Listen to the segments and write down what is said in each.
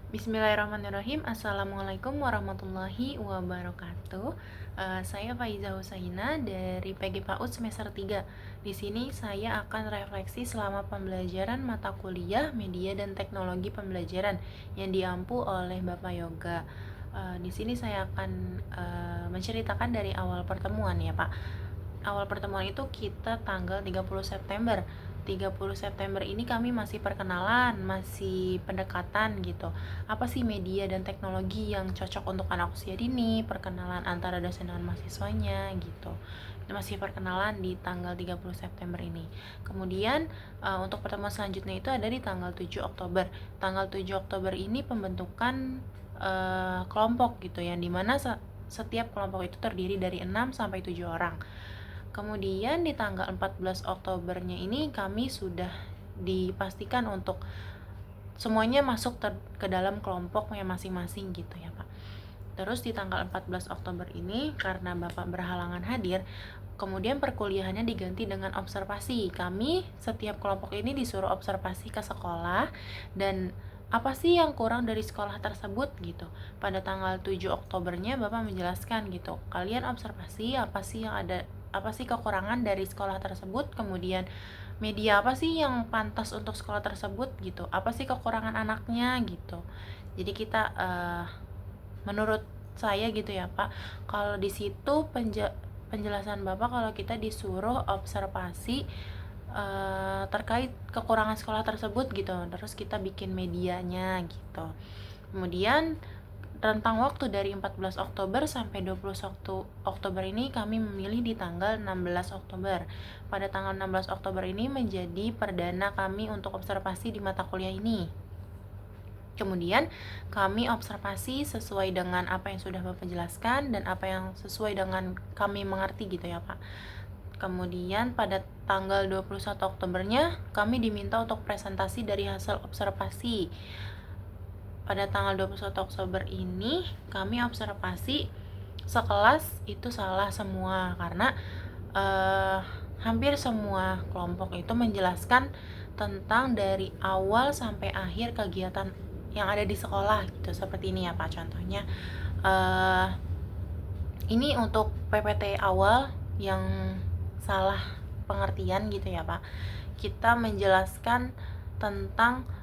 Bismillahirrahmanirrahim. Assalamualaikum warahmatullahi wabarakatuh. Saya Faiza Husaina dari PG PAUD semester 3. Di sini saya akan refleksi selama pembelajaran mata kuliah Media dan Teknologi Pembelajaran yang diampu oleh Bapak Yoga. Di sini saya akan menceritakan dari awal pertemuan ya, Pak. Awal pertemuan itu kita tanggal 30 September. 30 September ini kami masih perkenalan, masih pendekatan gitu. Apa sih media dan teknologi yang cocok untuk anak usia dini, perkenalan antara dosen dan mahasiswanya gitu. Itu masih perkenalan di tanggal 30 September ini. Kemudian untuk pertemuan selanjutnya itu ada di tanggal 7 Oktober. Tanggal 7 Oktober ini pembentukan kelompok gitu, yang dimana setiap kelompok itu terdiri dari 6 sampai 7 orang. Kemudian di tanggal 14 Oktobernya ini kami sudah dipastikan untuk semuanya masuk ke dalam kelompoknya masing-masing gitu ya, Pak. Terus di tanggal 14 Oktober ini karena Bapak berhalangan hadir, kemudian perkuliahannya diganti dengan observasi. Kami setiap kelompok ini disuruh observasi ke sekolah dan apa sih yang kurang dari sekolah tersebut gitu. Pada tanggal 7 Oktobernya Bapak menjelaskan gitu. Kalian observasi apa sih yang ada, apa sih kekurangan dari sekolah tersebut, kemudian media apa sih yang pantas untuk sekolah tersebut gitu, apa sih kekurangan anaknya gitu. Jadi kita menurut saya gitu ya, Pak, kalau di situ penjelasan Bapak kalau kita disuruh observasi terkait kekurangan sekolah tersebut gitu, terus kita bikin medianya gitu. Kemudian rentang waktu dari 14 Oktober sampai 21 Oktober ini kami memilih di tanggal 16 Oktober. Pada tanggal 16 Oktober ini menjadi perdana kami untuk observasi di mata kuliah ini. Kemudian kami observasi sesuai dengan apa yang sudah Bapak jelaskan dan apa yang sesuai dengan kami mengerti gitu ya, Pak. Kemudian pada tanggal 21 Oktobernya kami diminta untuk presentasi dari hasil observasi. Pada tanggal 21 Oktober ini kami observasi sekelas itu salah semua karena hampir semua kelompok itu menjelaskan tentang dari awal sampai akhir kegiatan yang ada di sekolah gitu, seperti ini ya, Pak. Contohnya ini untuk PPT awal yang salah pengertian gitu ya, Pak. Kita menjelaskan tentang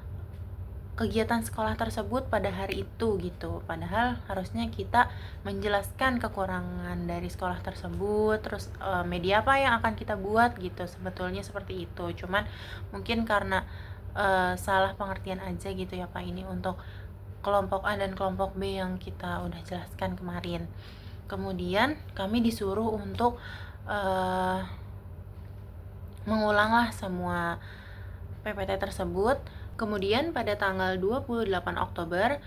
kegiatan sekolah tersebut pada hari itu gitu, padahal harusnya kita menjelaskan kekurangan dari sekolah tersebut, terus media apa yang akan kita buat gitu, sebetulnya seperti itu. Cuman mungkin karena salah pengertian aja gitu ya, Pak, ini untuk kelompok A dan kelompok B yang kita udah jelaskan kemarin. Kemudian kami disuruh untuk mengulanglah semua PPT tersebut. Kemudian pada tanggal 28 Oktober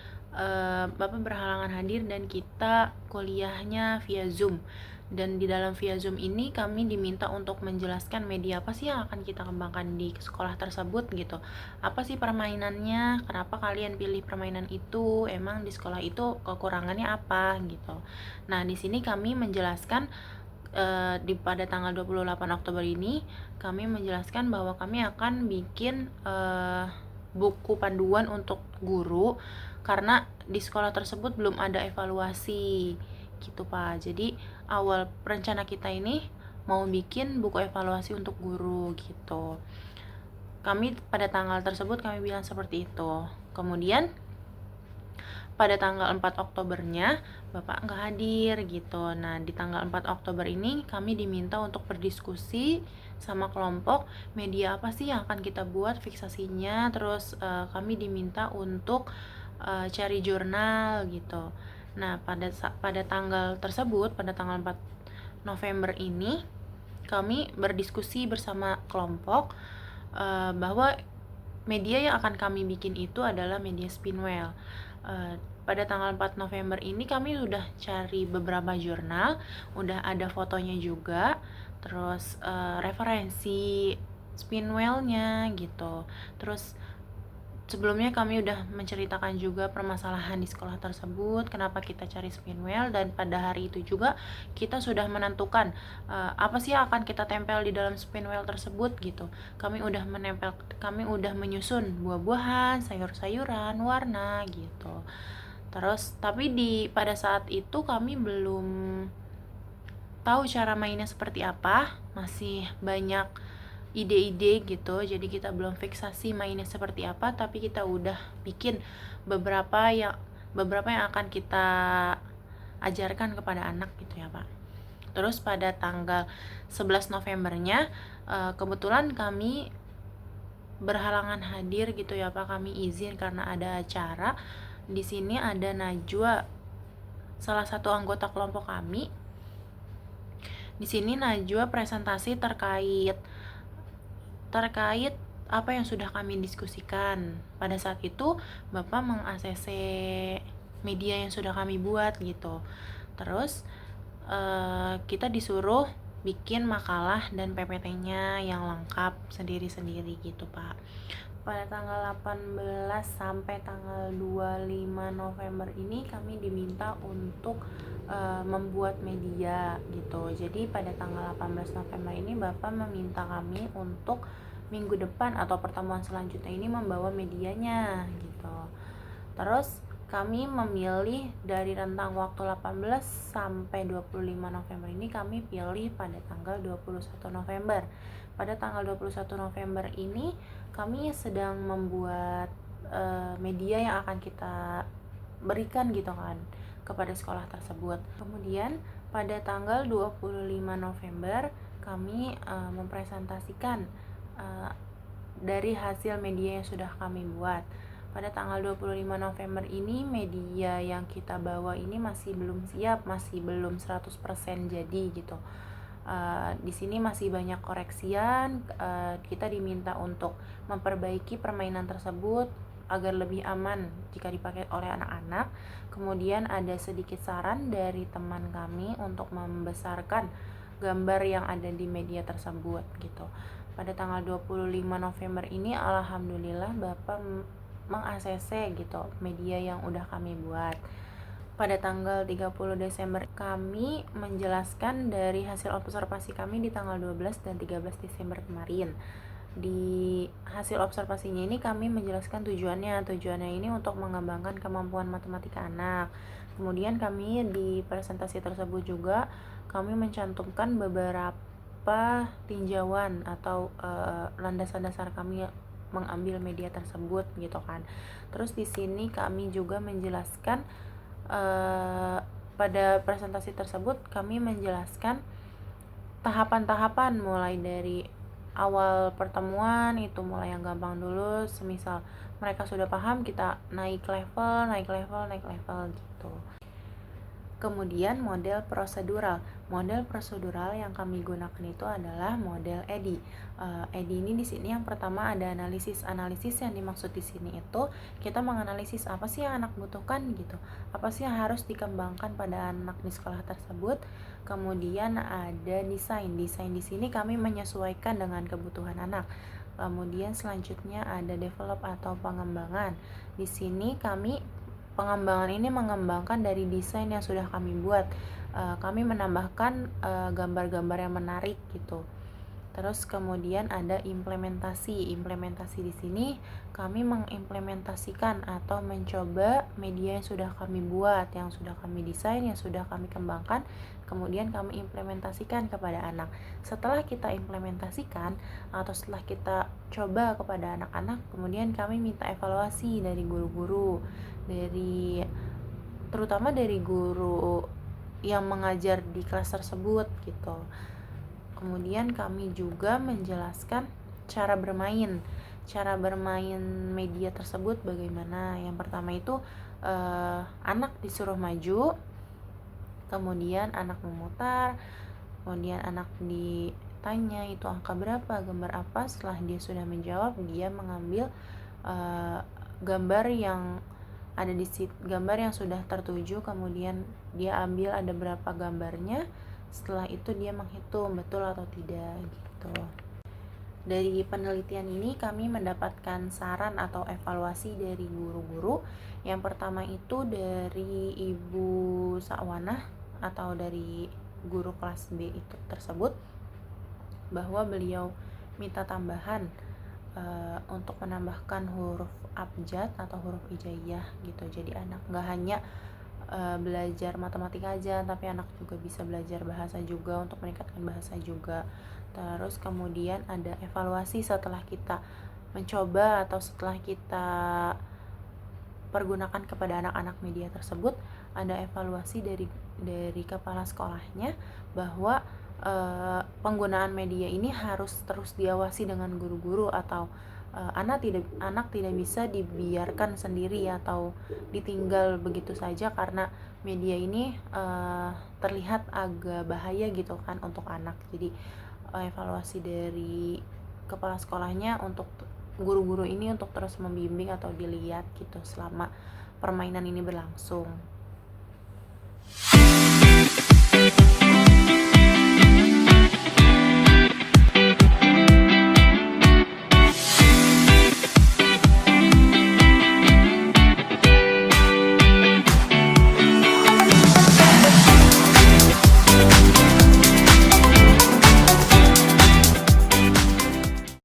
Bapak berhalangan hadir dan kita kuliahnya via Zoom. Dan di dalam via Zoom ini kami diminta untuk menjelaskan media apa sih yang akan kita kembangkan di sekolah tersebut gitu. Apa sih permainannya? Kenapa kalian pilih permainan itu? Emang di sekolah itu kekurangannya apa gitu. Nah, di sini kami menjelaskan pada tanggal 28 Oktober ini kami menjelaskan bahwa kami akan bikin buku panduan untuk guru karena di sekolah tersebut belum ada evaluasi gitu, Pak. Jadi awal rencana kita ini mau bikin buku evaluasi untuk guru gitu. Kami pada tanggal tersebut kami bilang seperti itu. Kemudian pada tanggal 4 Oktobernya Bapak nggak hadir gitu. Nah, di tanggal 4 Oktober ini kami diminta untuk berdiskusi sama kelompok media apa sih yang akan kita buat fiksasinya. Terus kami diminta untuk cari jurnal gitu. Nah, pada tanggal tersebut, pada tanggal 4 November ini kami berdiskusi bersama kelompok bahwa media yang akan kami bikin itu adalah media Spinwheel. Pada tanggal 4 November ini kami sudah cari beberapa jurnal, udah ada fotonya juga, terus referensi Spinwheel-nya gitu. Terus Sebelumnya kami udah menceritakan juga permasalahan di sekolah tersebut, kenapa kita cari spinwheel, dan pada hari itu juga kita sudah menentukan apa sih yang akan kita tempel di dalam spinwheel tersebut gitu. Kami udah menyusun buah-buahan, sayur-sayuran, warna gitu. Terus tapi pada saat itu kami belum tahu cara mainnya seperti apa, masih banyak ide-ide gitu, jadi kita belum fiksasi mainnya seperti apa, tapi kita udah bikin beberapa yang akan kita ajarkan kepada anak gitu ya Pak. Terus pada tanggal 11 Novembernya kebetulan kami berhalangan hadir gitu ya Pak, kami izin karena ada acara. Di sini ada Najwa, salah satu anggota kelompok kami. Di sini Najwa presentasi terkait apa yang sudah kami diskusikan. Pada saat itu Bapak meng-ACC media yang sudah kami buat gitu. Terus kita disuruh bikin makalah dan PPT-nya yang lengkap sendiri-sendiri gitu Pak. Pada tanggal 18 sampai tanggal 25 November ini kami diminta untuk membuat media gitu. Jadi pada tanggal 18 November ini Bapak meminta kami untuk minggu depan atau pertemuan selanjutnya ini membawa medianya gitu. Terus kami memilih dari rentang waktu 18 sampai 25 November ini kami pilih pada tanggal 21 November. Pada tanggal 21 November ini kami sedang membuat media yang akan kita berikan gitu kan kepada sekolah tersebut. Kemudian pada tanggal 25 November kami mempresentasikan dari hasil media yang sudah kami buat. Pada tanggal 25 November ini media yang kita bawa ini masih belum siap, masih belum 100% jadi gitu. Di sini masih banyak koreksian. Kita diminta untuk memperbaiki permainan tersebut agar lebih aman jika dipakai oleh anak-anak. Kemudian ada sedikit saran dari teman kami untuk membesarkan gambar yang ada di media tersebut gitu. Pada tanggal 25 November ini alhamdulillah Bapak meng-ACC gitu media yang udah kami buat. Pada tanggal 30 Desember kami menjelaskan dari hasil observasi kami di tanggal 12 dan 13 Desember kemarin. Di hasil observasinya ini kami menjelaskan tujuannya ini untuk mengembangkan kemampuan matematika anak. Kemudian kami di presentasi tersebut juga kami mencantumkan beberapa tinjauan atau landasan dasar kami mengambil media tersebut gitu kan. Terus di sini kami juga menjelaskan pada presentasi tersebut kami menjelaskan tahapan-tahapan mulai dari awal pertemuan itu mulai yang gampang dulu, semisal mereka sudah paham kita naik level gitu. Kemudian model prosedural yang kami gunakan itu adalah model EDI. EDI ini di sini yang pertama ada analisis yang dimaksud di sini itu kita menganalisis apa sih yang anak butuhkan gitu, apa sih yang harus dikembangkan pada anak di sekolah tersebut. Kemudian ada desain di sini kami menyesuaikan dengan kebutuhan anak. Kemudian selanjutnya ada develop atau pengembangan. Di sini pengembangan ini mengembangkan dari desain yang sudah kami buat. Kami menambahkan gambar-gambar yang menarik gitu. Terus kemudian ada implementasi di sini kami mengimplementasikan atau mencoba media yang sudah kami buat, yang sudah kami desain, yang sudah kami kembangkan, kemudian kami implementasikan kepada anak. Setelah kita implementasikan atau setelah kita coba kepada anak-anak, kemudian kami minta evaluasi dari guru-guru, terutama dari guru yang mengajar di kelas tersebut gitu. Kemudian kami juga menjelaskan cara bermain media tersebut bagaimana. Yang pertama itu anak disuruh maju, kemudian anak memutar, kemudian anak ditanya itu angka berapa, gambar apa. Setelah dia sudah menjawab, dia mengambil gambar yang ada di gambar yang sudah tertuju, kemudian dia ambil ada berapa gambarnya. Setelah itu dia menghitung betul atau tidak gitu. Dari penelitian ini kami mendapatkan saran atau evaluasi dari guru-guru. Yang pertama itu dari Ibu Sakwanah atau dari guru kelas B itu tersebut, bahwa beliau minta tambahan untuk menambahkan huruf abjad atau huruf hijaiyah gitu. Jadi anak nggak hanya belajar matematika aja, tapi anak juga bisa belajar bahasa juga untuk meningkatkan bahasa juga. Terus kemudian ada evaluasi setelah kita mencoba atau setelah kita pergunakan kepada anak-anak media tersebut, ada evaluasi dari kepala sekolahnya bahwa penggunaan media ini harus terus diawasi dengan guru-guru, atau anak tidak bisa dibiarkan sendiri atau ditinggal begitu saja, karena media ini terlihat agak bahaya gitu kan untuk anak. Jadi evaluasi dari kepala sekolahnya untuk guru-guru ini untuk terus membimbing atau dilihat gitu selama permainan ini berlangsung.